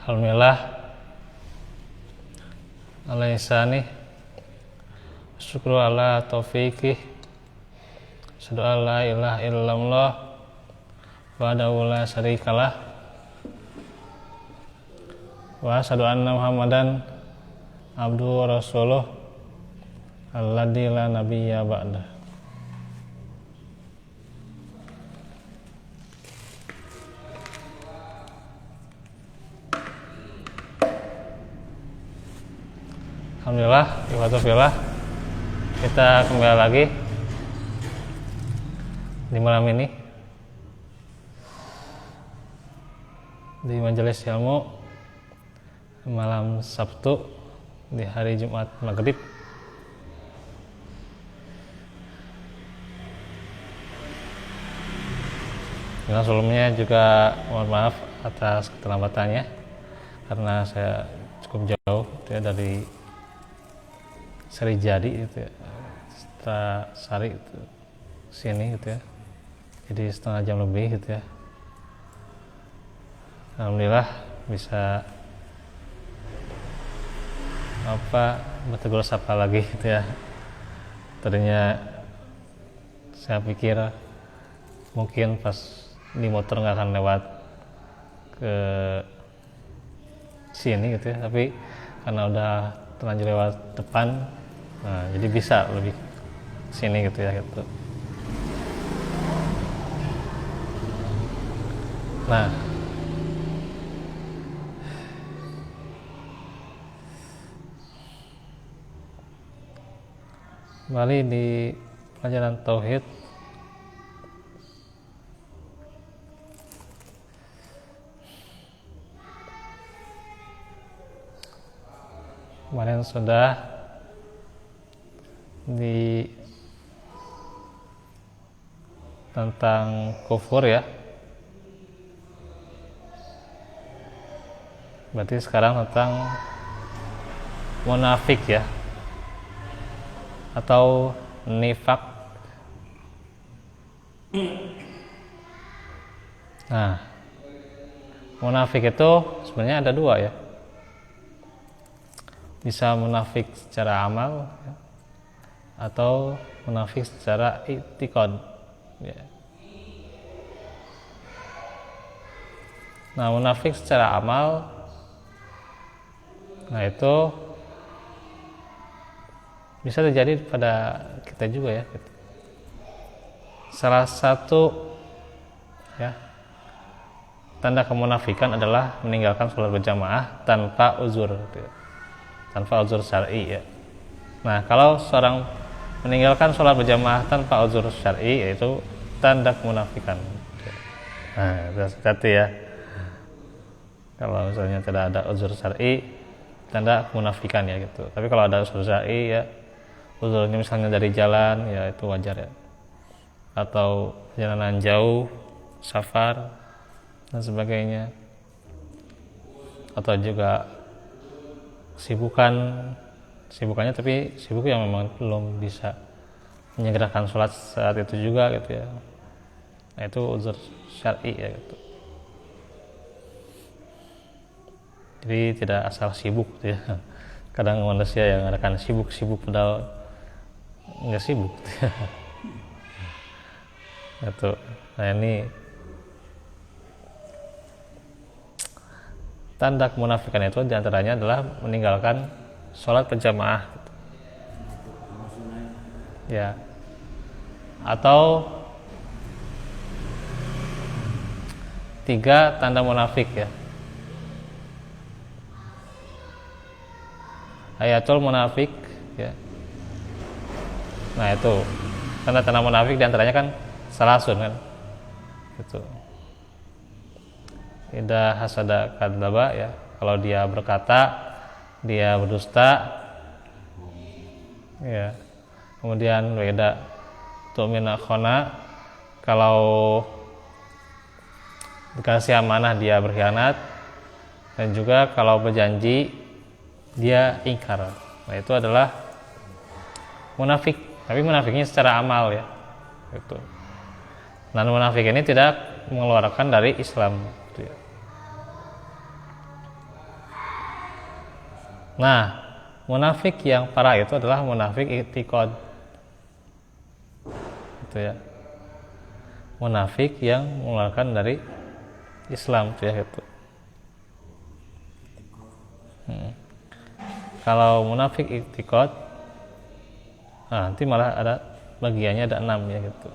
Alhamdulillah ala ihsanih, syukru ala taufiqih, asyhadu an la ilaha illallah wahdahu la syarikalah wa asyhadu anna Muhammadan abduhu wa rasuluh alladzi la nabiyya ba'dah. Alhamdulillah, ikhwatullah, kita kembali lagi di malam ini di majelis ilmu malam Sabtu di hari Jumat Maghrib. Dan sebelumnya juga mohon maaf atas keterlambatannya karena saya cukup jauh dari Sari Jadi gitu ya, setelah Sari itu sini gitu ya, jadi setengah jam lebih gitu ya. Alhamdulillah bisa bertegur sapa lagi gitu ya. Tadinya saya pikir mungkin pas di motor nggak akan lewat ke sini gitu ya, tapi karena udah terlanjur lewat depan, nah jadi bisa lebih sini gitu ya gitu. Nah, kembali di pelajaran tauhid. Kemarin sudah di tentang kufur ya. Berarti sekarang tentang munafik ya, atau nifak. Nah, munafik itu sebenarnya ada dua ya. Bisa munafik secara amal ya, atau munafik secara i'tiqad ya. Nah, munafik secara amal, nah itu bisa terjadi pada kita juga ya. Salah satu ya tanda kemunafikan adalah meninggalkan sholat berjamaah tanpa uzur gitu ya. Tanpa uzur syar'i ya. Nah, kalau seorang meninggalkan sholat berjamaah tanpa uzur syar'i, yaitu tanda kemunafikan. Nah, hati-hati ya. Kalau misalnya tidak ada uzur syar'i, tanda kemunafikan ya gitu. Tapi kalau ada uzur syar'i ya, uzurnya misalnya dari jalan ya itu wajar ya. Atau perjalanan jauh, safar dan sebagainya. Atau juga sibukannya tapi sibuk yang memang belum bisa menyegerakan sholat saat itu juga gitu ya. Nah, itu uzur syar'i ya gitu. Jadi tidak asal sibuk gitu ya. Kadang manusia yang akan sibuk padahal nggak sibuk gitu ya. Gitu. Nah, ini tanda kemunafikan itu diantaranya adalah meninggalkan sholat berjamaah ya, atau 3 tanda munafik ya. Ayatul munafik ya. Nah, itu tanda-tanda munafik diantaranya kan salasun kan gitu. Idza hasada kadzaba ya, kalau dia berkata dia berdusta ya. Kemudian weda tu'mina khona, kalau dikasih amanah dia berkhianat, dan juga kalau berjanji dia ingkar. Nah, itu adalah munafik, tapi munafiknya secara amal ya gitu. Dan munafik ini tidak mengeluarkan dari Islam gitu ya. Nah, munafik yang parah itu adalah munafik i'tiqad. Itu ya. Munafik yang mengeluarkan dari Islam itu ya gitu. Kalau munafik i'tiqad, nah, nanti malah ada bagiannya ada 6 ya gitu.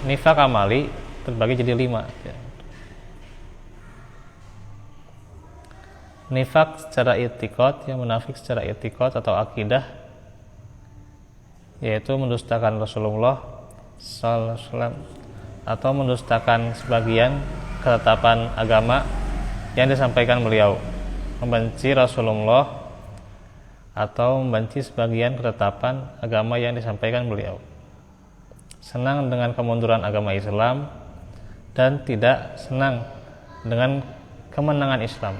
Nifaq amali terbagi jadi 5 ya. Nifaq secara i'tiqad, yang munafik secara i'tiqad atau akidah, yaitu mendustakan Rasulullah sallallahu alaihi wasallam atau mendustakan sebagian ketetapan agama yang disampaikan beliau, membenci Rasulullah atau membenci sebagian ketetapan agama yang disampaikan beliau, senang dengan kemunduran agama Islam dan tidak senang dengan kemenangan Islam.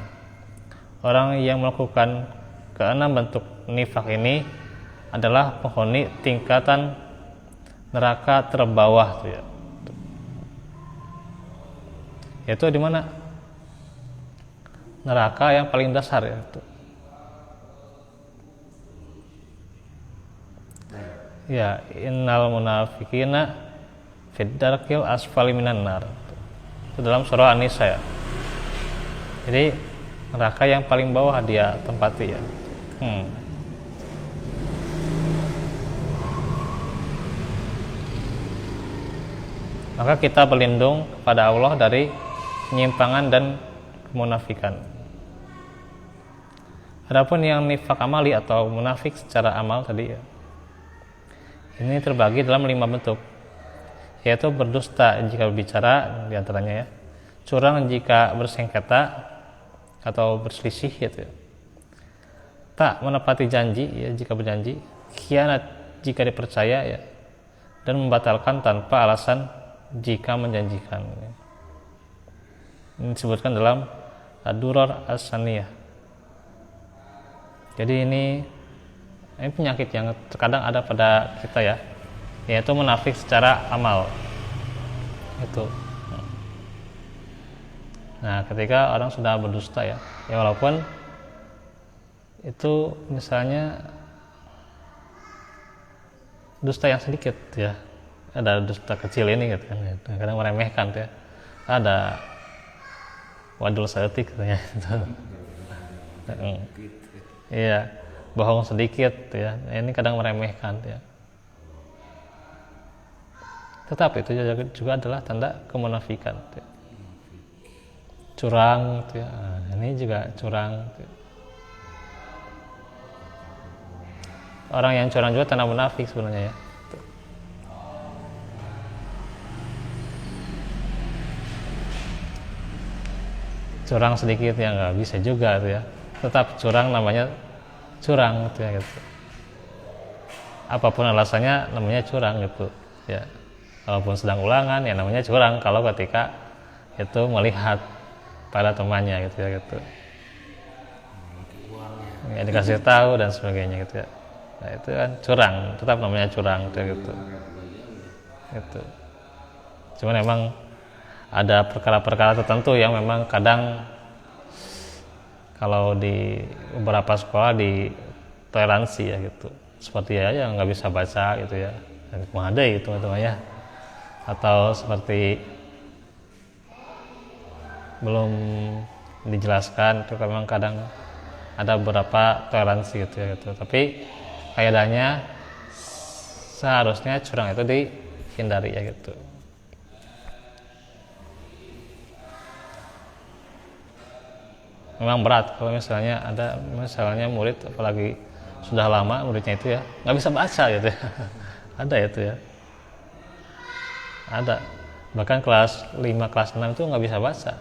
Orang yang melakukan keenam bentuk nifaq ini adalah penghuni tingkatan neraka terbawah tuh ya. Yaitu di mana? Neraka yang paling dasar ya itu. Ya, innal munafiqina fid darkil asfali minan nar. Itu dalam surah An-Nisa ya. Jadi neraka yang paling bawah dia tempati ya. Maka kita berlindung kepada Allah dari penyimpangan dan kemunafikan. Adapun yang nifaq amali atau munafik secara amal tadi ya, ini terbagi dalam 5 bentuk, yaitu berdusta jika berbicara diantaranya ya, curang jika bersengketa atau berselisih gitu ya, tak menepati janji ya jika berjanji, khianat jika dipercaya ya, dan membatalkan tanpa alasan jika menjanjikan ya. Ini disebutkan dalam Ad-Durar As-Saniyah. Jadi ini penyakit yang terkadang ada pada kita ya, yaitu munafik secara amal itu. Nah, ketika orang sudah berdusta ya walaupun itu misalnya dusta yang sedikit ya, ada dusta kecil ini gitu kan, kadang meremehkan ya, ada wadul saeutik katanya gitu. Iya, bohong sedikit ya, ini kadang meremehkan ya. Tetapi itu juga adalah tanda kemunafikan ya. Curang ya, nah, ini juga curang ya. Orang yang curang juga tanda munafik sebenarnya ya. Curang sedikit ya nggak bisa juga tuh ya, tetap curang namanya curang gitu ya gitu. Apapun alasannya namanya curang gitu ya. Walaupun sedang ulangan ya namanya curang kalau ketika itu melihat pada temannya gitu ya gitu. Ya, dikasih tahu dan sebagainya gitu ya. Nah, itu kan curang, tetap namanya curang gitu ya gitu. Gitu. Cuman emang ada perkara-perkara tertentu yang memang kadang kalau di beberapa sekolah di toleransi ya gitu, seperti ya yang nggak bisa baca gitu ya, mengadai itu teman-teman ya, atau seperti belum dijelaskan itu memang kadang ada beberapa toleransi gitu ya gitu. Tapi kaidahnya seharusnya curang itu dihindari ya gitu. Memang berat kalau misalnya ada murid apalagi sudah lama muridnya itu ya nggak bisa baca gitu ya. Ada itu ya, ada bahkan kelas 5 kelas 6 itu nggak bisa baca.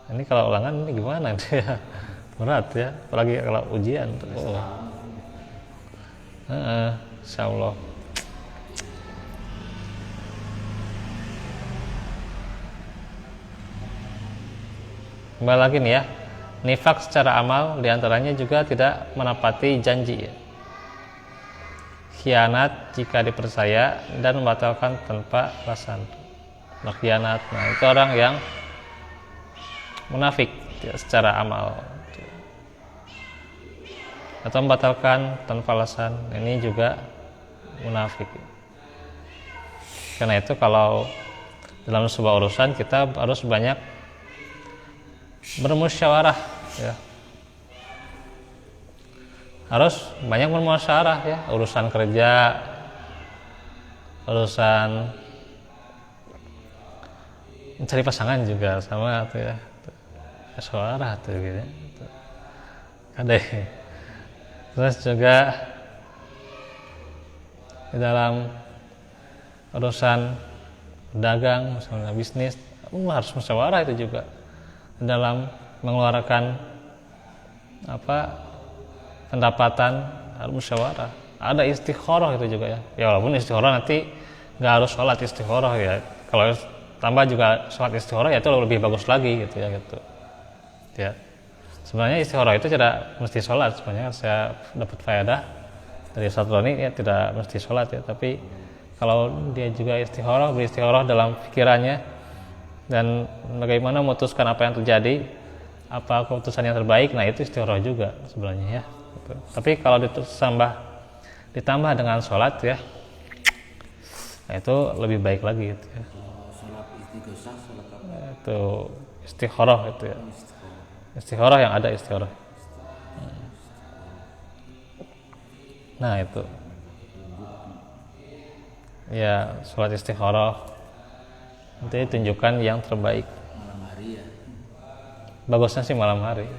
Ini kalau ulangan ini gimana itu ya, berat ya, apalagi kalau ujian. Insyaallah. Kembali lagi nih ya, nifak secara amal diantaranya juga tidak menepati janji ya. Khianat jika dipercaya dan membatalkan tanpa alasan. berkhianat. Nah, itu orang yang munafik ya, secara amal. Atau membatalkan tanpa alasan, ini juga munafik. Karena itu kalau dalam sebuah urusan kita harus banyak bermusyawarah ya. Harus banyak bermusyawarah ya, urusan kerja, urusan mencari pasangan juga sama tuh ya. Musyawarah tuh gitu. Ada. Terus juga di dalam urusan dagang, misalnya bisnis, harus musyawarah itu juga. Dalam mengeluarkan pendapatan harus musyawarah. Ada istikharah itu juga ya. Ya walaupun istikharah nanti nggak harus sholat istikharah ya. Kalau tambah juga sholat istikharah ya itu lebih bagus lagi gitu ya gitu. Ya. Sebenarnya istikharah itu tidak mesti sholat. Sebenarnya saya dapat faedah dari Satroni ya tidak mesti sholat ya. Tapi kalau dia juga beristikharah dalam pikirannya dan bagaimana memutuskan apa yang terjadi, apa keputusan yang terbaik, nah itu istikharah juga sebenarnya ya. Tapi kalau ditambah dengan sholat ya, nah itu lebih baik lagi gitu ya. Itu istikharah itu ya. Istikharah yang ada istikharah. Nah itu. Ya, sholat istikharah itu tunjukkan yang terbaik. Malam hari ya. Bagusnya sih malam hari.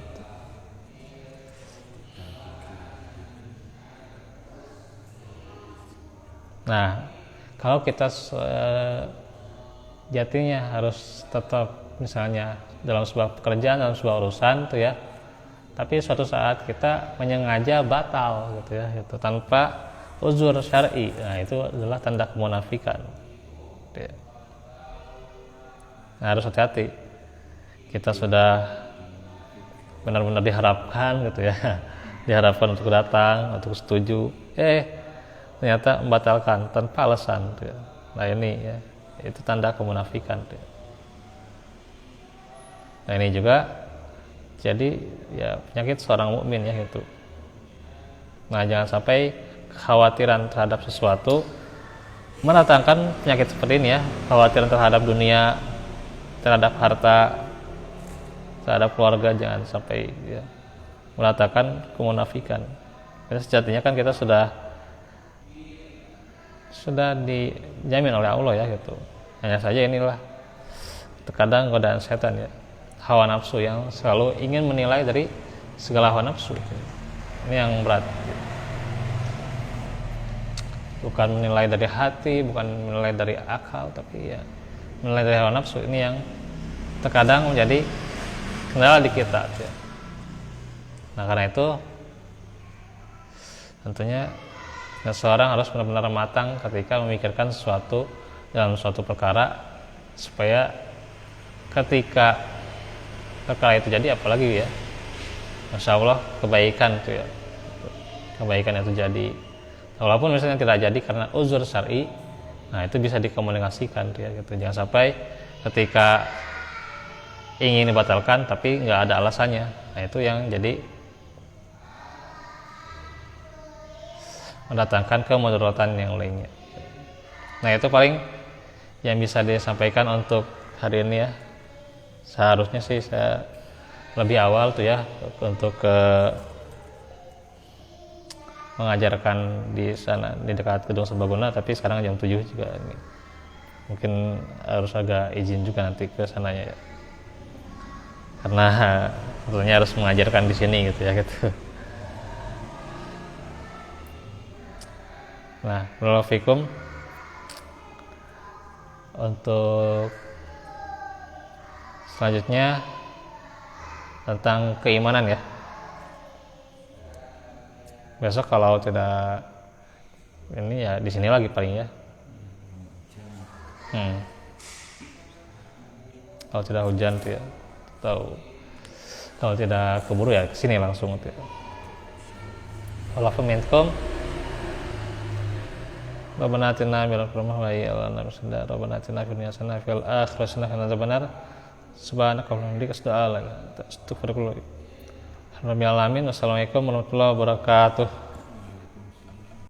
Nah, kalau kita jatinya harus tetap misalnya dalam sebuah pekerjaan, dalam sebuah urusan tuh ya, tapi suatu saat kita menyengaja batal gitu ya, itu tanpa uzur syar'i, nah itu adalah tanda kemunafikan. Nah, harus hati-hati. Kita sudah benar-benar diharapkan gitu ya, diharapkan untuk datang, untuk setuju, ternyata membatalkan tanpa alasan. Gitu ya. Nah ini ya, itu tanda kemunafikan. Gitu ya. Nah ini juga jadi ya penyakit seorang mukmin ya gitu. Nah jangan sampai kekhawatiran terhadap sesuatu mendatangkan penyakit seperti ini ya, kekhawatiran terhadap dunia, terhadap harta, terhadap keluarga, jangan sampai ya, mendatangkan kemunafikan. Karena sejatinya kan kita sudah dijamin oleh Allah ya gitu. Hanya saja inilah terkadang godaan setan ya, hawa nafsu yang selalu ingin menilai dari segala hawa nafsu. Ini yang berat. Bukan menilai dari hati, bukan menilai dari akal, tapi ya menilai dari hawa nafsu. Ini yang terkadang menjadi kendala di kita. Ya. Nah karena itu tentunya seseorang harus benar-benar matang ketika memikirkan sesuatu dalam suatu perkara, supaya ketika perkara itu jadi, apalagi ya Masya Allah kebaikan itu ya, kebaikan itu jadi, walaupun misalnya tidak jadi karena uzur syar'i, nah itu bisa dikomunikasikan ya gitu. Jangan sampai ketika ingin dibatalkan tapi nggak ada alasannya, nah itu yang jadi mendatangkan kemudaratan yang lainnya. Nah itu paling yang bisa disampaikan untuk hari ini ya. Seharusnya sih saya lebih awal tuh ya untuk mengajarkan di sana di dekat gedung serbaguna, tapi sekarang jam 7 juga ini. Mungkin harus agak izin juga nanti ke sananya ya. Karena tentunya harus mengajarkan di sini gitu ya gitu. Nah, barakallahu fikum. Untuk selanjutnya tentang keimanan ya. Besok kalau tidak ini ya di sini lagi paling ya. Kalau tidak hujan tuh ya, atau kalau tidak keburu ya kesini langsung tuh ya. Walafu minkum Rabbana atina min rahmah wa lana bismillah. Rabbana atina fid dunya hasanah fil akhirati hasanah wa qina adzabannar. Subhanaka wa bihamdika astaghfiruka wa atubu ilaik. Alhamdulillah. Assalamualaikum warahmatullahi wabarakatuh.